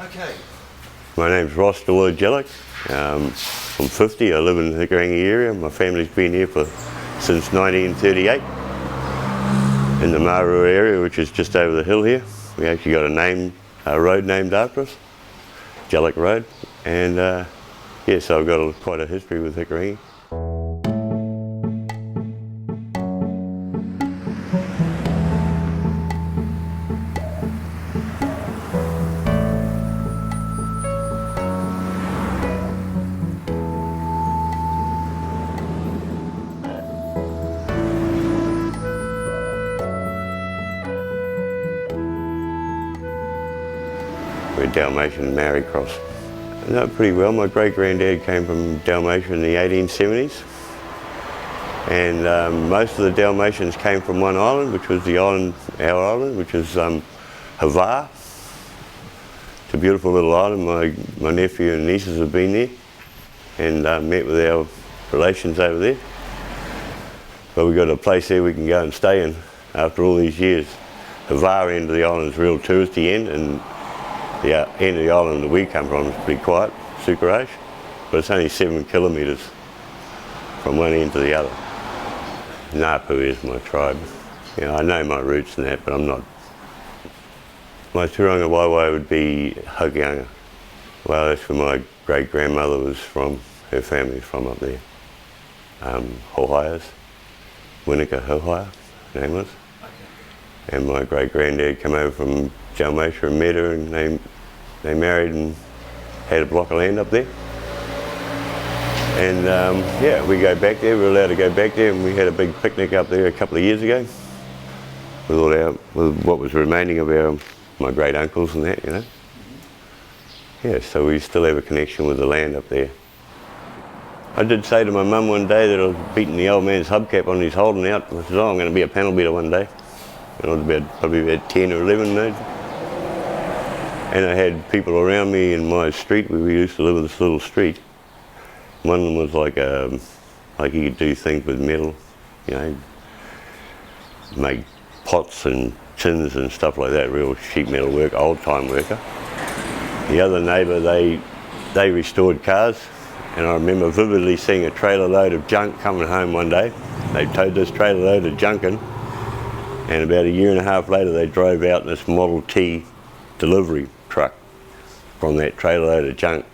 Okay. My name's Ross Deloy Jellick. I'm 50. I live in the Hikurangi area. My family's been here since 1938. In the Maori area, which is just over the hill here. We actually got a road named after us, Jellick Road. And yeah, so I've got quite a history with Hikurangi. We're Dalmatian and Maori cross. I know it pretty well. My great-granddad came from Dalmatia in the 1870s. And most of the Dalmatians came from one island, which was our island, which is Hava. It's a beautiful little island. My nephew and nieces have been there and met with our relations over there. But we've got a place there we can go and stay in after all these years. Hava end of the island is a real touristy end, and the end of the island that we come from is pretty quiet, Sukaraj, but it's only 7 kilometres from one end to the other. Napu is my tribe. You know, I know my roots and that, but I'm not. My Turanga Waiwai would be Hikurangi. Well, that's where my great-grandmother was from, her family's from up there. Hohaias, Winneka Hohaia, her name was. Okay. And my great-granddad came over from Dalmatia and met her, and they married and had a block of land up there. And yeah, we go back there, we were allowed to go back there, and we had a big picnic up there a couple of years ago with what was remaining of my great uncles and that, you know. Yeah, so we still have a connection with the land up there. I did say to my mum one day that I was beating the old man's hubcap on his holding out. I said, oh, I'm going to be a panel beater one day. And I was probably about 10 or 11 maybe. And I had people around me in my street. We used to live in this little street. One of them was like he could do things with metal, you know, make pots and tins and stuff like that, real sheet metal work, old time worker. The other neighbour, they restored cars, and I remember vividly seeing a trailer load of junk coming home one day. They towed this trailer load of junk in, and about a year and a half later they drove out in this Model T delivery truck from that trailer load of junk.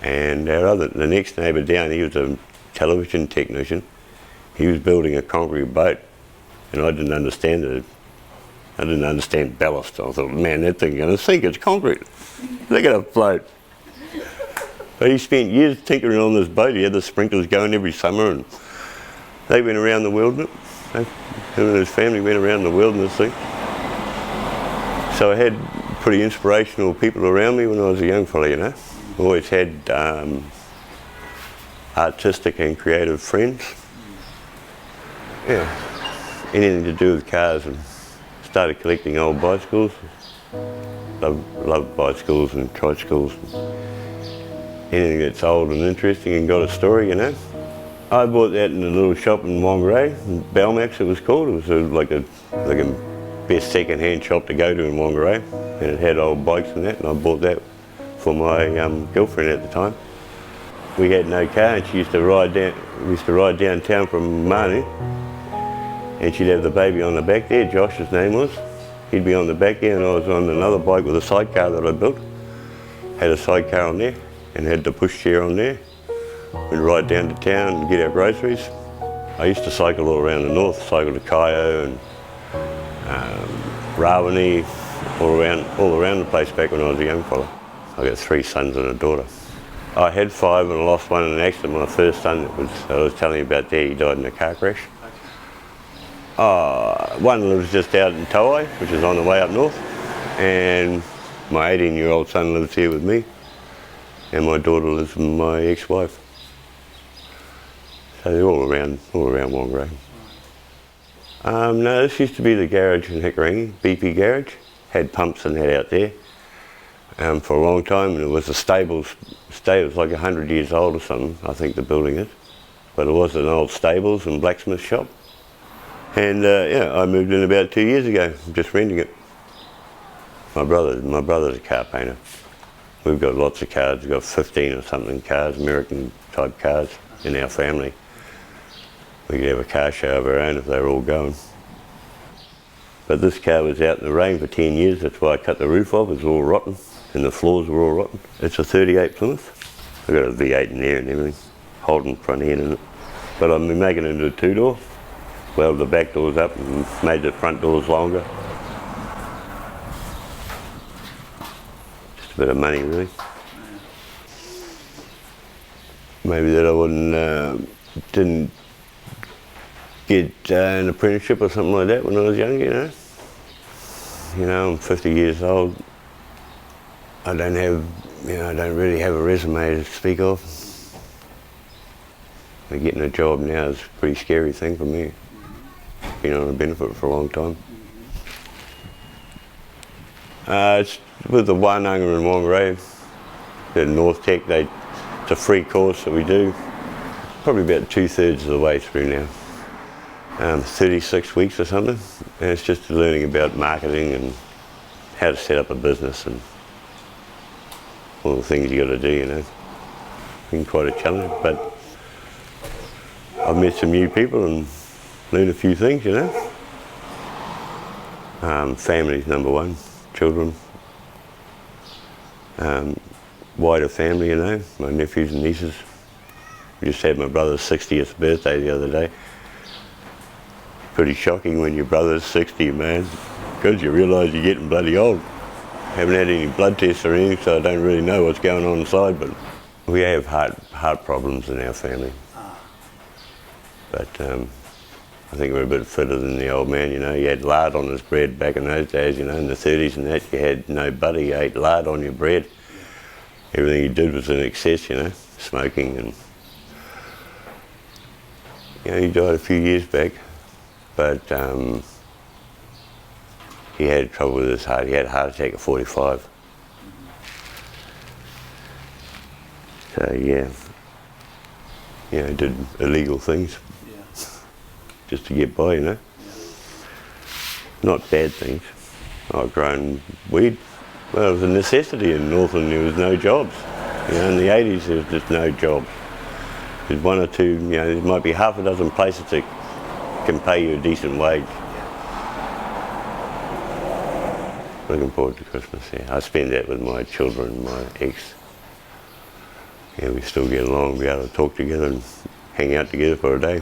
And the next neighbour down, he was a television technician. He was building a concrete boat, and I didn't understand it. I didn't understand ballast. I thought, man, that thing's going to sink, it's concrete. They're going to float. But he spent years tinkering on this boat. He had the sprinklers going every summer, and they went around the wilderness. Him and his family went around the wilderness thing. So I had pretty inspirational people around me when I was a young fella, you know. Always had artistic and creative friends. Yeah, anything to do with cars, and started collecting old bicycles. Love bicycles and tricycles. Anything that's old and interesting and got a story, you know. I bought that in a little shop in Whangarei, Belmax it was called. It was like a best second-hand shop to go to in Whangarei, and it had old bikes and that, and I bought that for my girlfriend at the time. We had no car, and she used to ride downtown from Manu, and she'd have the baby on the back there. Josh, his name was. He'd be on the back there, and I was on another bike with a sidecar that I built. Had a sidecar on there, and had the pushchair on there. We'd ride down to town and get our groceries. I used to cycle all around the north, cycle to Kaio and Rawene, all around the place back when I was a young fella. I got 3 sons and a daughter. I had 5 and I lost one in an accident. My first son, I was telling you about there, he died in a car crash. One lives just out in Tauai, which is on the way up north, and my 18-year-old son lives here with me, and my daughter lives with my ex-wife. So they're all around Whangarei. No, this used to be the garage in Hikurangi, BP Garage. Had pumps and that out there for a long time, and it was a stables. It was like 100 years old or something, I think the building is. But it was an old stables and blacksmith shop. And yeah, I moved in about 2 years ago, just renting it. My brother's a car painter. We've got lots of cars. We've got 15 or something cars, American type cars in our family. We could have a car show of our own if they were all going. But this car was out in the rain for 10 years. That's why I cut the roof off. It was all rotten and the floors were all rotten. It's a 38 Plymouth. I've got a V8 in there and everything, Holden front end in it. But I'm making it into a 2-door. Welded the back doors up and made the front doors longer. Just a bit of money, really. Maybe that I didn't get an apprenticeship or something like that when I was young, you know. You know, I'm 50 years old. I don't really have a resume to speak of. Getting a job now is a pretty scary thing for me. Been on a benefit for a long time. It's with the Wānanga and Whangarei, the North Tech. It's a free course that we do. Probably about 2/3 of the way through now. 36 weeks or something. And it's just learning about marketing and how to set up a business and all the things you got to do, you know. It's been quite a challenge, but I've met some new people and learned a few things, you know. Family's number one, children. Wider family, you know, my nephews and nieces. We just had my brother's 60th birthday the other day. Pretty shocking when your brother's 60, man, because you realise you're getting bloody old. Haven't had any blood tests or anything, so I don't really know what's going on inside, but we have heart problems in our family. But I think we're a bit fitter than the old man, you know. You had lard on his bread back in those days, you know, in the 30s and that. You had no butter, you ate lard on your bread. Everything you did was in excess, you know, smoking and... You know, he died a few years back, but he had trouble with his heart. He had a heart attack at 45. So, yeah, you know, did illegal things. Just to get by, you know. Not bad things. I've grown weed. Well, it was a necessity in Northland. There was no jobs. You know, in the 80s there was just no jobs. There's one or two, you know, there might be half a dozen places that can pay you a decent wage. Looking forward to Christmas, yeah. I spend that with my children, my ex. Yeah, we still get along, be able to talk together and hang out together for a day.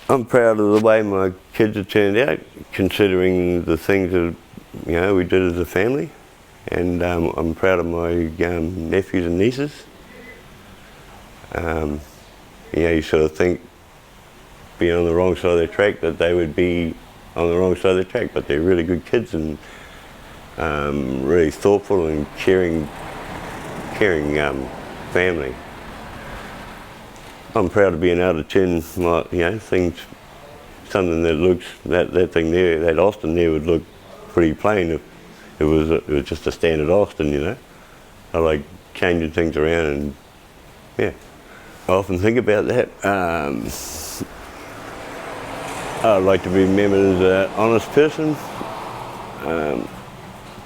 I'm proud of the way my kids have turned out, considering the things that, you know, we did as a family. And I'm proud of my nephews and nieces. You know, you sort of think, being on the wrong side of the track, that they would be on the wrong side of the track, but they're really good kids and really thoughtful and caring family. I'm proud of being able to turn my, you know, things, something that looks, that thing there, that Austin there would look pretty plain if it was just a standard Austin, you know. I like changing things around and, yeah. I often think about that. I'd like to be remembered as an honest person,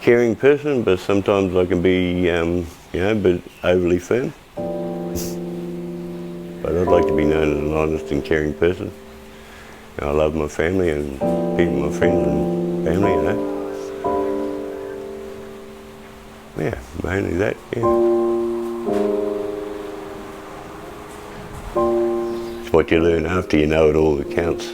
caring person, but sometimes I can be, you know, a bit overly firm. But I'd like to be known as an honest and caring person. You know, I love my family and people, my friends and family, you know. Yeah, mainly that, yeah. It's what you learn after you know it all that counts.